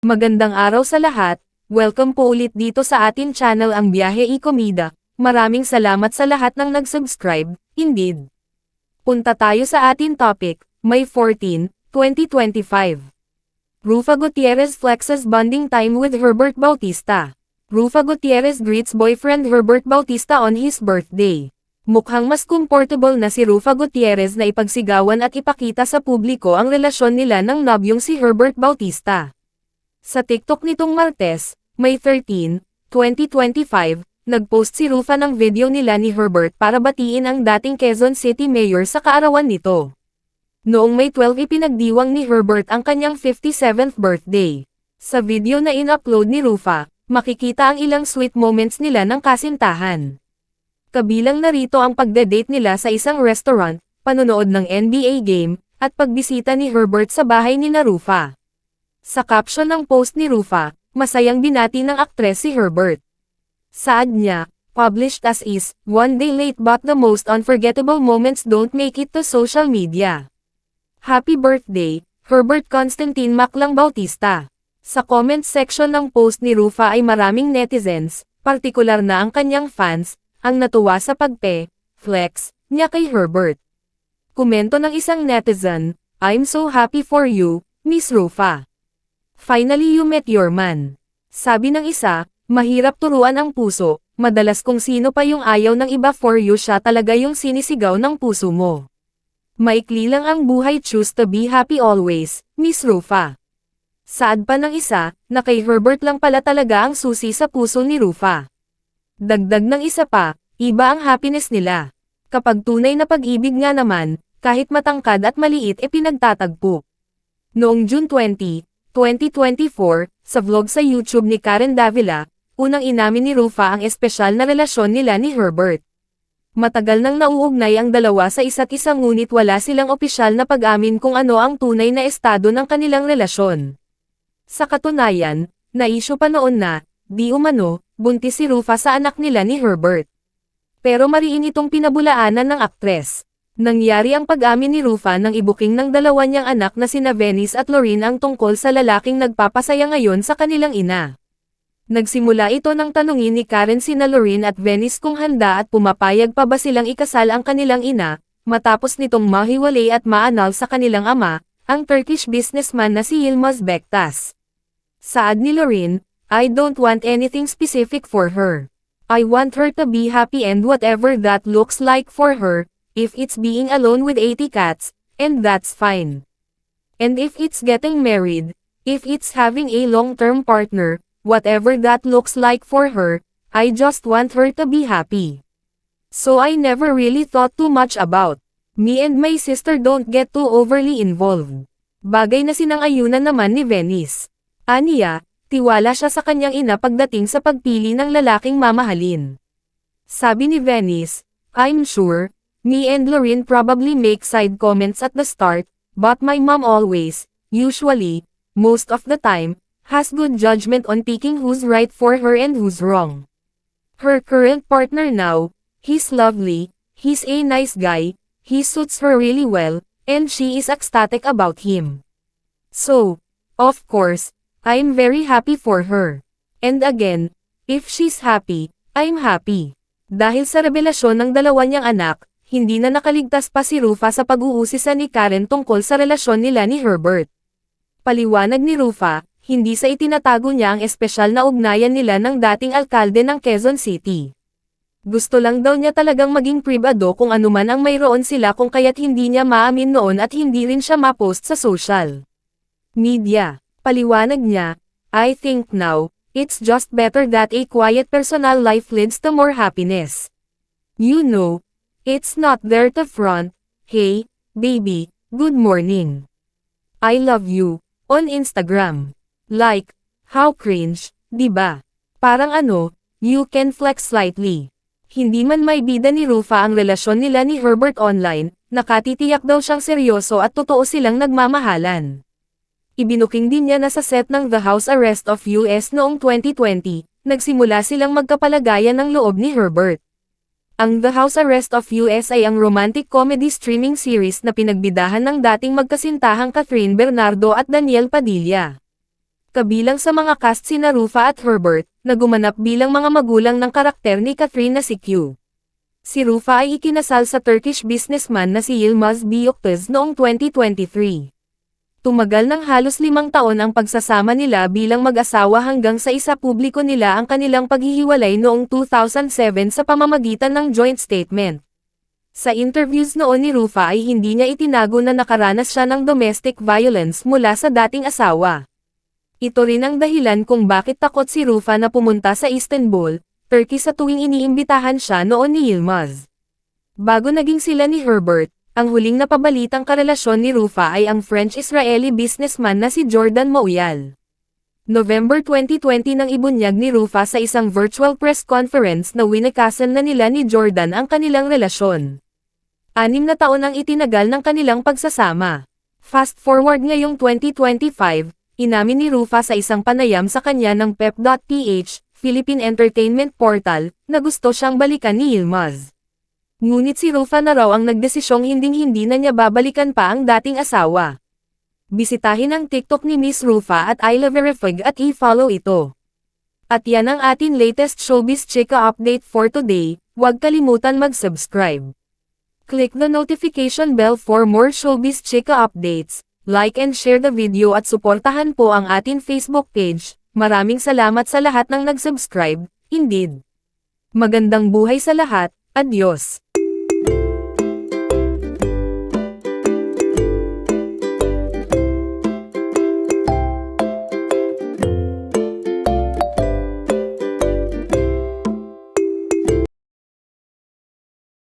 Magandang araw sa lahat, welcome po ulit dito sa atin channel ang Biyahe y Komida. Maraming salamat sa lahat ng nag-subscribe, indeed. Punta tayo sa atin topic, May 14, 2025. Rufa Gutierrez flexes bonding time with Herbert Bautista. Rufa Gutierrez greets boyfriend Herbert Bautista on his birthday. Mukhang mas comfortable na si Rufa Gutierrez na ipagsigawan at ipakita sa publiko ang relasyon nila ng nobyong si Herbert Bautista. Sa TikTok nitong Martes, May 13, 2025, nagpost si Rufa ng video nila ni Herbert para batiin ang dating Quezon City Mayor sa kaarawan nito. Noong May 12 ipinagdiwang ni Herbert ang kanyang 57th birthday. Sa video na in-upload ni Rufa, makikita ang ilang sweet moments nila ng kasintahan. Kabilang narito ang pagde-date nila sa isang restaurant, panonood ng NBA game, at pagbisita ni Herbert sa bahay ni Rufa. Sa caption ng post ni Rufa, masayang binati ng aktres si Herbert. Saad niya, published as is, one day late but the most unforgettable moments don't make it to social media. Happy birthday, Herbert Constantine Maclang Bautista. Sa comment section ng post ni Rufa ay maraming netizens, partikular na ang kanyang fans, ang natuwa sa pagpe-flex niya kay Herbert. Komento ng isang netizen, I'm so happy for you, Miss Rufa. Finally you met your man. Sabi ng isa, mahirap turuan ang puso, madalas kung sino pa yung ayaw ng iba for you siya talaga yung sinisigaw ng puso mo. Maikli lang ang buhay, choose to be happy always, Miss Rufa. Saad pa ng isa, na kay Herbert lang pala talaga ang susi sa puso ni Rufa. Dagdag ng isa pa, iba ang happiness nila. Kapag tunay na pag-ibig nga naman, kahit matangkad at maliit pinagtatagpo. Noong June 20, 2024, sa vlog sa YouTube ni Karen Davila, unang inamin ni Rufa ang espesyal na relasyon nila ni Herbert. Matagal nang nauugnay ang dalawa sa isa't isa ngunit wala silang opisyal na pag-amin kung ano ang tunay na estado ng kanilang relasyon. Sa katunayan, na-issue pa noon na, di umano, buntis si Rufa sa anak nila ni Herbert. Pero mariin itong pinabulaanan ng aktres. Nangyari ang pag-amin ni Rufa nang ibuking ng dalawa niyang anak na sina Venice at Lorene ang tungkol sa lalaking nagpapasaya ngayon sa kanilang ina. Nagsimula ito nang tanungin ni Karen sina Lorene at Venice kung handa at pumapayag pa ba silang ikasal ang kanilang ina, matapos nitong mahiwalay at maanal sa kanilang ama, ang Turkish businessman na si Yilmaz Bektas. Saad ni Lorene, I don't want anything specific for her. I want her to be happy and whatever that looks like for her, if it's being alone with 80 cats, and that's fine. And if it's getting married, if it's having a long-term partner, whatever that looks like for her, I just want her to be happy. So I never really thought too much about. Me and my sister don't get too overly involved. Bagay na sinang-ayunan naman ni Venice. Aniya, tiwala siya sa kanyang ina pagdating sa pagpili ng lalaking mamahalin. Sabi ni Venice, I'm sure, me and Lorene probably make side comments at the start, but my mom always, usually, most of the time, has good judgment on picking who's right for her and who's wrong. Her current partner now, he's lovely, he's a nice guy, he suits her really well, and she is ecstatic about him. So, of course, I'm very happy for her. And again, if she's happy, I'm happy. Dahil sa revelasyon ng dalawa niyang anak, hindi na nakaligtas pa si Rufa sa pag-uusisa ni Karen tungkol sa relasyon nila ni Herbert. Paliwanag ni Rufa, hindi sa itinatago niya ang espesyal na ugnayan nila ng dating alkalde ng Quezon City. Gusto lang daw niya talagang maging pribado kung anuman ang mayroon sila kung kaya't hindi niya maamin noon at hindi rin siya ma-post sa social media. Paliwanag niya, I think now, it's just better that a quiet personal life leads to more happiness. You know, it's not there to front, hey, baby, good morning. I love you, on Instagram. Like, how cringe, diba? Parang ano, you can flex slightly. Hindi man may bida ni Rufa ang relasyon nila ni Herbert online, nakatitiyak daw siyang seryoso at totoo silang nagmamahalan. Ibinuking din niya na sa set ng The House Arrest of US noong 2020, nagsimula silang magkapalagayan ng loob ni Herbert. Ang The House Arrest of US ay ang romantic comedy streaming series na pinagbidahan ng dating magkasintahang Catherine Bernardo at Daniel Padilla. Kabilang sa mga cast sina Rufa at Herbert, na gumanap bilang mga magulang ng karakter ni Catherine na si Q. Si Rufa ay ikinasal sa Turkish businessman na si Yilmaz Büyüktaş noong 2023. Tumagal ng halos 5 taon ang pagsasama nila bilang mag-asawa hanggang sa isa publiko nila ang kanilang paghihiwalay noong 2007 sa pamamagitan ng joint statement. Sa interviews noon ni Rufa ay hindi niya itinago na nakaranas siya ng domestic violence mula sa dating asawa. Ito rin ang dahilan kung bakit takot si Rufa na pumunta sa Istanbul, Turkey sa tuwing iniimbitahan siya noon ni Yilmaz. Bago naging sila ni Herbert, ang huling napabalitang karelasyon ni Rufa ay ang French-Israeli businessman na si Jordan Mouyal. November 2020 nang ibunyag ni Rufa sa isang virtual press conference na winakasan na nila ni Jordan ang kanilang relasyon. 6 na taon ang itinagal ng kanilang pagsasama. Fast forward ngayong 2025, inamin ni Rufa sa isang panayam sa kanya ng Pep.ph, Philippine Entertainment Portal, na gusto siyang balikan ni Yilmaz. Ngunit si Rufa na raw ang nagdesisyong hinding-hindi na niya babalikan pa ang dating asawa. Bisitahin ang TikTok ni Miss Rufa at @iloverefug at i-follow ito. At yan ang ating latest showbiz chika update for today, huwag kalimutan mag-subscribe. Click the notification bell for more showbiz chika updates. Like and share the video at suportahan po ang ating Facebook page. Maraming salamat sa lahat ng nag-subscribe, indeed. Magandang buhay sa lahat, adios.